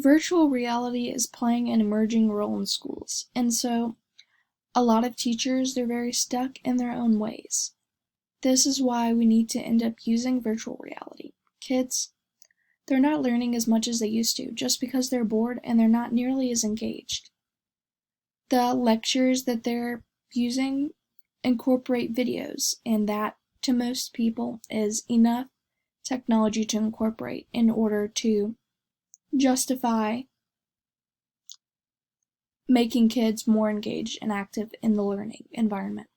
virtual reality is playing an emerging role in schools, and so a lot of teachers, they're very stuck in their own ways. This is why we need to end up using virtual reality. Kids, they're not learning as much as they used to just because they're bored and they're not nearly as engaged. The lectures that they're using incorporate videos, and that, to most people, is enough technology to incorporate in order to justify making kids more engaged and active in the learning environment.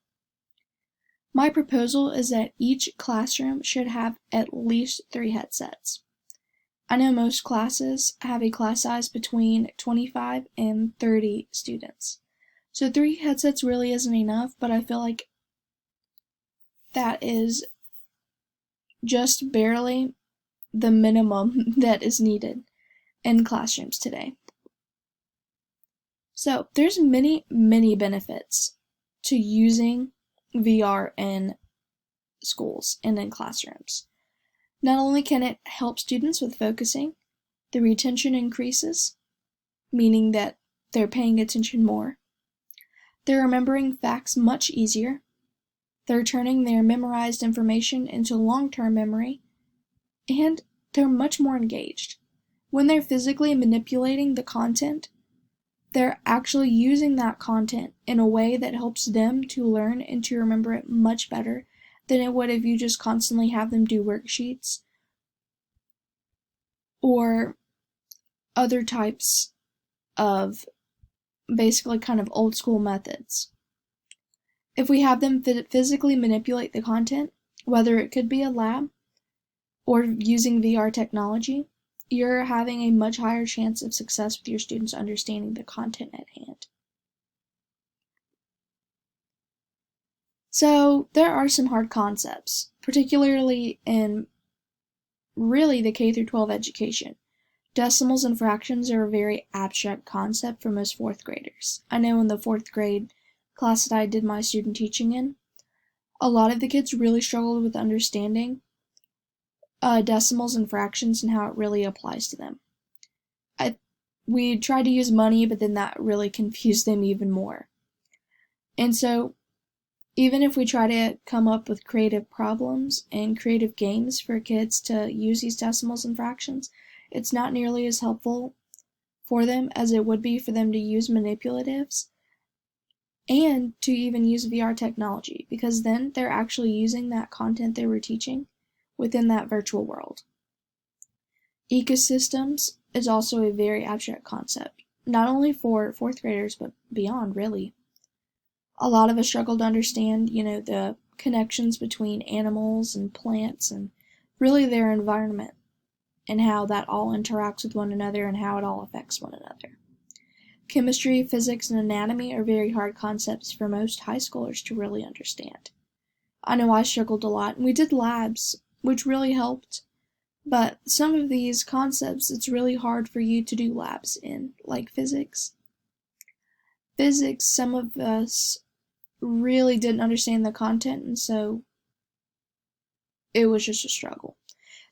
My proposal is that each classroom should have at least 3 headsets. I know most classes have a class size between 25 and 30 students. So 3 headsets really isn't enough, but I feel like that is just barely the minimum that is needed in classrooms today. So there's many benefits to using VR in schools and in classrooms. Not only can it help students with focusing, the retention increases, meaning that they're paying attention more. They're remembering facts much easier. They're turning their memorized information into long-term memory, and they're much more engaged. When they're physically manipulating the content, they're actually using that content in a way that helps them to learn and to remember it much better than it would if you just constantly have them do worksheets or other types of basically kind of old school methods. If we have them physically manipulate the content, whether it could be a lab or using VR technology, you're having a much higher chance of success with your students understanding the content at hand. So there are some hard concepts, particularly in really the K through 12 education. Decimals and fractions are a very abstract concept for most 4th graders. I know in the 4th grade class that I did my student teaching in, a lot of the kids really struggled with understanding decimals and fractions and how it really applies to them. We tried to use money, but then that really confused them even more. And so even if we try to come up with creative problems and creative games for kids to use these decimals and fractions, it's not nearly as helpful for them as it would be for them to use manipulatives and to even use VR technology, because then they're actually using that content they were teaching within that virtual world. Ecosystems is also a very abstract concept, not only for 4th graders, but beyond, really. A lot of us struggle to understand, the connections between animals and plants and really their environment and how that all interacts with one another and how it all affects one another. Chemistry, physics, and anatomy are very hard concepts for most high schoolers to really understand. I know I struggled a lot, and we did labs, which really helped, but some of these concepts, it's really hard for you to do labs in, like physics. Physics, some of us really didn't understand the content, and so it was just a struggle.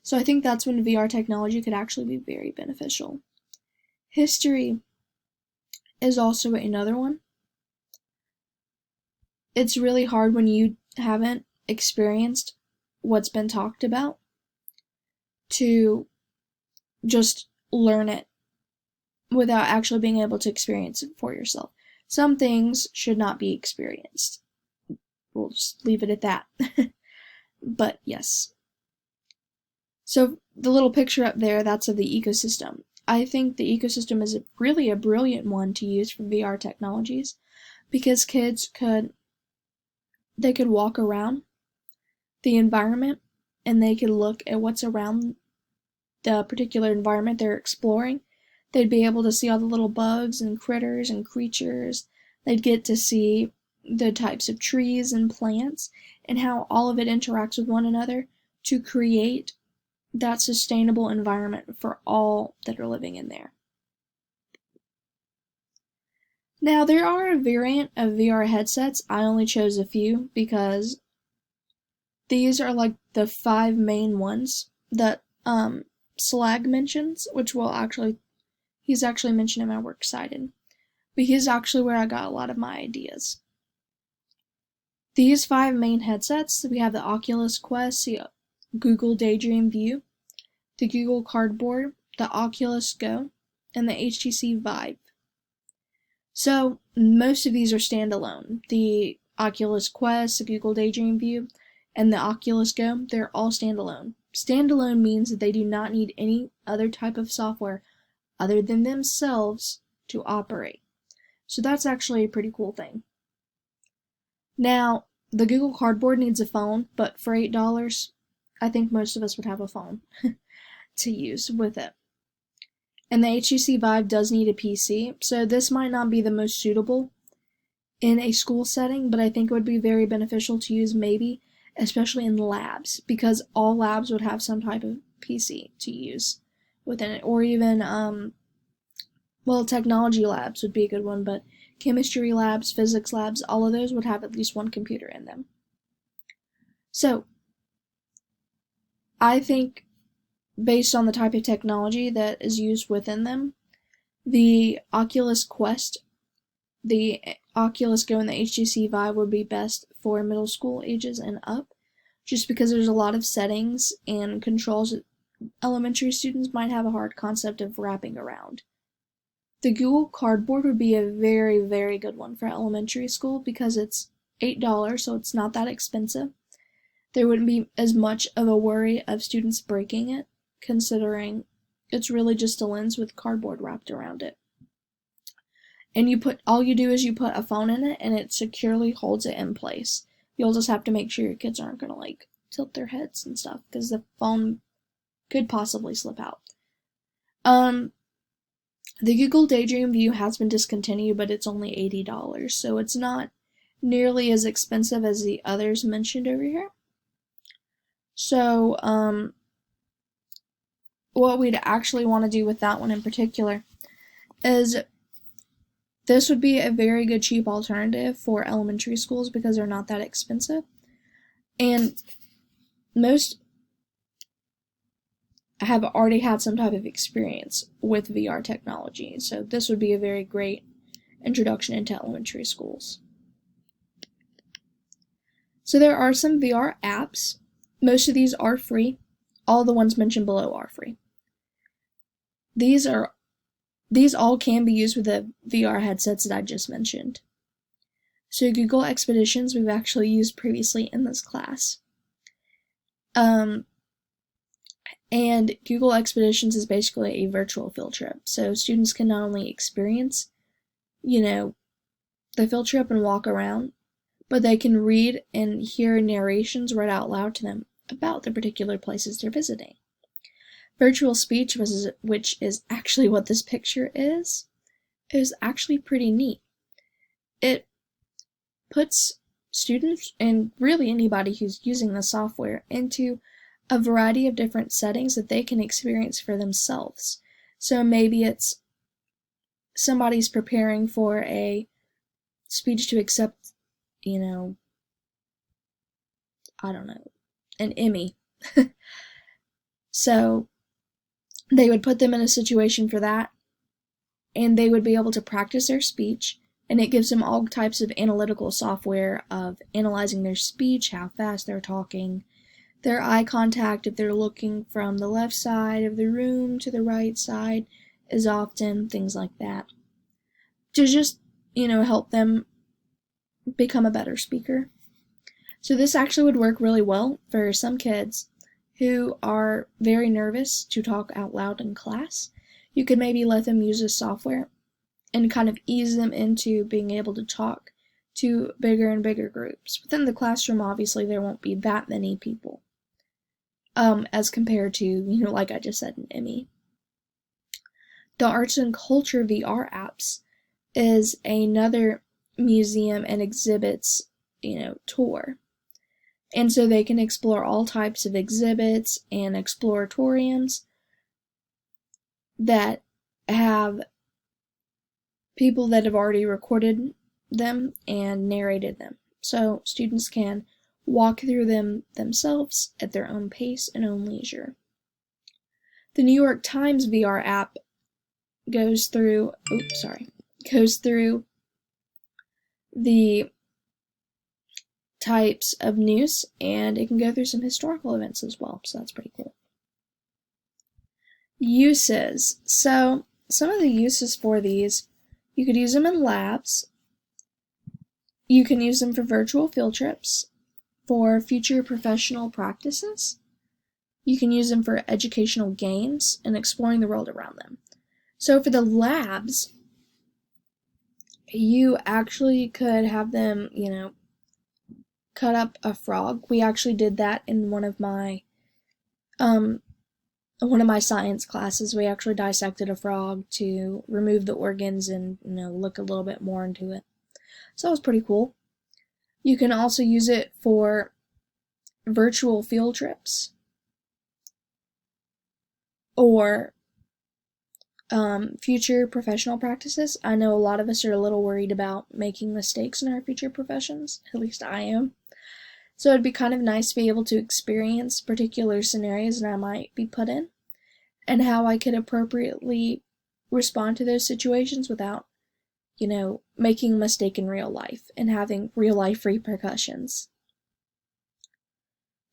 So I think that's when VR technology could actually be very beneficial. History is also another one. It's really hard when you haven't experienced what's been talked about to just learn it without actually being able to experience it for yourself. Some things should not be experienced. We'll just leave it at that. But yes. So the little picture up there, that's of the ecosystem. I think the ecosystem is really a brilliant one to use for VR technologies, because kids could walk around the environment and they could look at what's around the particular environment they're exploring. They'd be able to see all the little bugs and critters and creatures. They'd get to see the types of trees and plants and how all of it interacts with one another to create that sustainable environment for all that are living in there. Now, there are a variant of VR headsets. I only chose a few because these are like the 5 main ones that Slag mentions, which we'll actually, He's actually mentioned in my works cited, but he's actually where I got a lot of my ideas. These 5 main headsets, we have the Oculus Quest, the Google Daydream View, the Google Cardboard, the Oculus Go, and the HTC Vive. So most of these are standalone. The Oculus Quest, the Google Daydream View, and the Oculus Go, they're all standalone. Standalone means that they do not need any other type of software other than themselves to operate. So that's actually a pretty cool thing. Now, the Google Cardboard needs a phone, but for $8, I think most of us would have a phone to use with it. And the HTC Vive does need a PC, so this might not be the most suitable in a school setting, but I think it would be very beneficial to use maybe, especially in labs, because all labs would have some type of PC to use within it, or even, technology labs would be a good one, but chemistry labs, physics labs, all of those would have at least one computer in them. So, I think, based on the type of technology that is used within them, the Oculus Quest, the Oculus Go, and the HTC Vive would be best for middle school ages and up, just because there's a lot of settings and controls that elementary students might have a hard concept of wrapping around. The Google Cardboard would be a very, very good one for elementary school because it's $8, so it's not that expensive. There wouldn't be as much of a worry of students breaking it, considering it's really just a lens with cardboard wrapped around it. And all you do is you put a phone in it and it securely holds it in place. You'll just have to make sure your kids aren't going to tilt their heads and stuff because the phone could possibly slip out. The Google Daydream View has been discontinued, but it's only $80, so it's not nearly as expensive as the others mentioned over here. So, what we'd actually want to do with that one in particular is this would be a very good cheap alternative for elementary schools because they're not that expensive. And most have already had some type of experience with VR technology, so this would be a very great introduction into elementary schools. So there are some VR apps. Most of these are free. All the ones mentioned below are free. These all can be used with the VR headsets that I just mentioned. So Google Expeditions we've actually used previously in this class. And Google Expeditions is basically a virtual field trip. So students can not only experience, the field trip and walk around, but they can read and hear narrations read out loud to them about the particular places they're visiting. Virtual speech, which is actually what this picture is actually pretty neat. It puts students, and really anybody who's using the software, into a variety of different settings that they can experience for themselves. So maybe it's somebody's preparing for a speech to accept, I don't know, an Emmy. So they would put them in a situation for that, and they would be able to practice their speech, and it gives them all types of analytical software of analyzing their speech, how fast they're talking, their eye contact, if they're looking from the left side of the room to the right side as often, things like that. To just, help them become a better speaker. So this actually would work really well for some kids who are very nervous to talk out loud in class. You could maybe let them use this software and kind of ease them into being able to talk to bigger and bigger groups. Within the classroom, obviously, there won't be that many people. As compared to, like I just said, an Emmy. The Arts and Culture VR apps is another museum and exhibits, tour. And so they can explore all types of exhibits and exploratoriums that have people that have already recorded them and narrated them. So students can walk through them themselves at their own pace and own leisure. The New York Times VR app goes through the types of news, and it can go through some historical events as well, so that's pretty cool. Uses. So some of the uses for these, you could use them in labs, you can use them for virtual field trips, for future professional practices, you can use them for educational games and exploring the world around them. So for the labs, you actually could have them, cut up a frog. We actually did that in one of my science classes. We actually dissected a frog to remove the organs and, look a little bit more into it. So that was pretty cool. You can also use it for virtual field trips or future professional practices. I know a lot of us are a little worried about making mistakes in our future professions. At least I am. So it'd be kind of nice to be able to experience particular scenarios that I might be put in and how I could appropriately respond to those situations without, making a mistake in real life and having real life repercussions.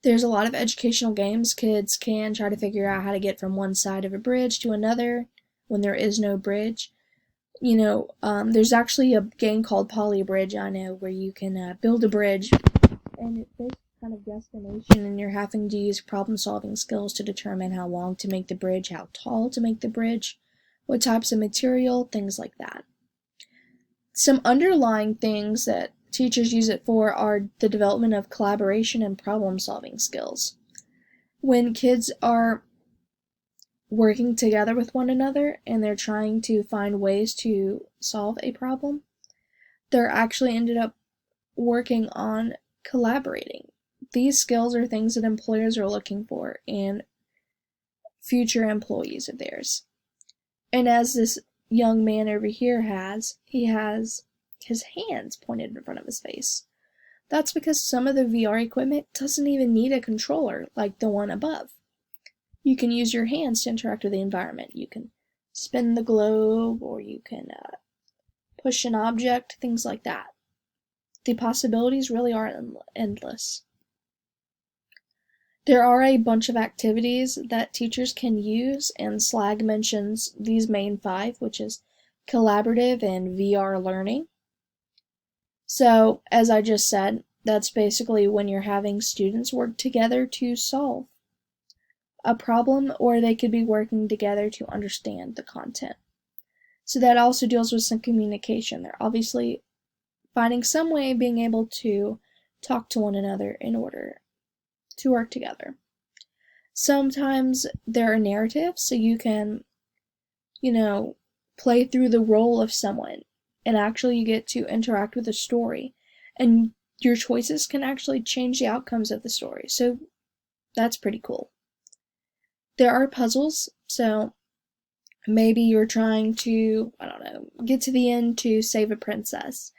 There's a lot of educational games. Kids can try to figure out how to get from one side of a bridge to another when there is no bridge. There's actually a game called Poly Bridge, I know, where you can build a bridge and it's this kind of destination, and you're having to use problem-solving skills to determine how long to make the bridge, how tall to make the bridge, what types of material, things like that. Some underlying things that teachers use it for are the development of collaboration and problem-solving skills. When kids are working together with one another and they're trying to find ways to solve a problem, they're actually ended up working on collaborating. These skills are things that employers are looking for in future employees of theirs. And as this young man over here he has his hands pointed in front of his face. That's because some of the VR equipment doesn't even need a controller like the one above. You can use your hands to interact with the environment. You can spin the globe, or you can push an object, things like that. The possibilities really are endless. There are a bunch of activities that teachers can use, and SLAG mentions these main 5, which is collaborative and VR learning. So, as I just said, that's basically when you're having students work together to solve a problem, or they could be working together to understand the content. So that also deals with some communication. They're obviously finding some way of being able to talk to one another in order to work together. Sometimes there are narratives, so you can, play through the role of someone, and actually you get to interact with a story, and your choices can actually change the outcomes of the story, so that's pretty cool. There are puzzles, so maybe you're trying to, get to the end to save a princess,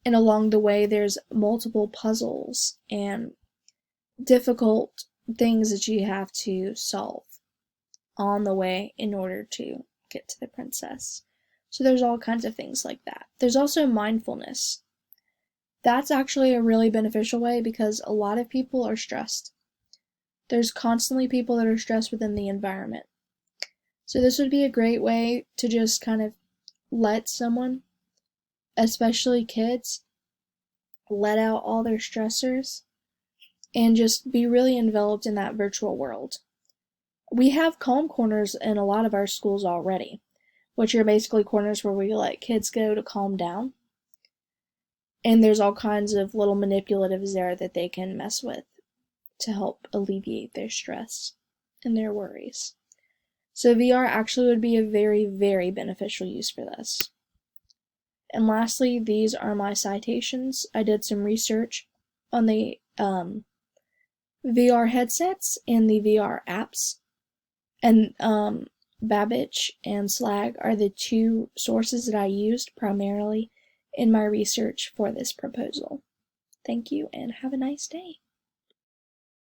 and along the way there's multiple puzzles and difficult things that you have to solve on the way in order to get to the princess. So there's all kinds of things like that. There's also mindfulness. That's actually a really beneficial way because a lot of people are stressed. There's constantly people that are stressed within the environment. So this would be a great way to just kind of let someone, especially kids, let out all their stressors and just be really enveloped in that virtual world. We have calm corners in a lot of our schools already, which are basically corners where we let kids go to calm down. And there's all kinds of little manipulatives there that they can mess with to help alleviate their stress and their worries. So VR actually would be a very, very beneficial use for this. And lastly, these are my citations. I did some research on the VR headsets and the VR apps. And Babbage and SLAG are the 2 sources that I used primarily in my research for this proposal. Thank you and have a nice day.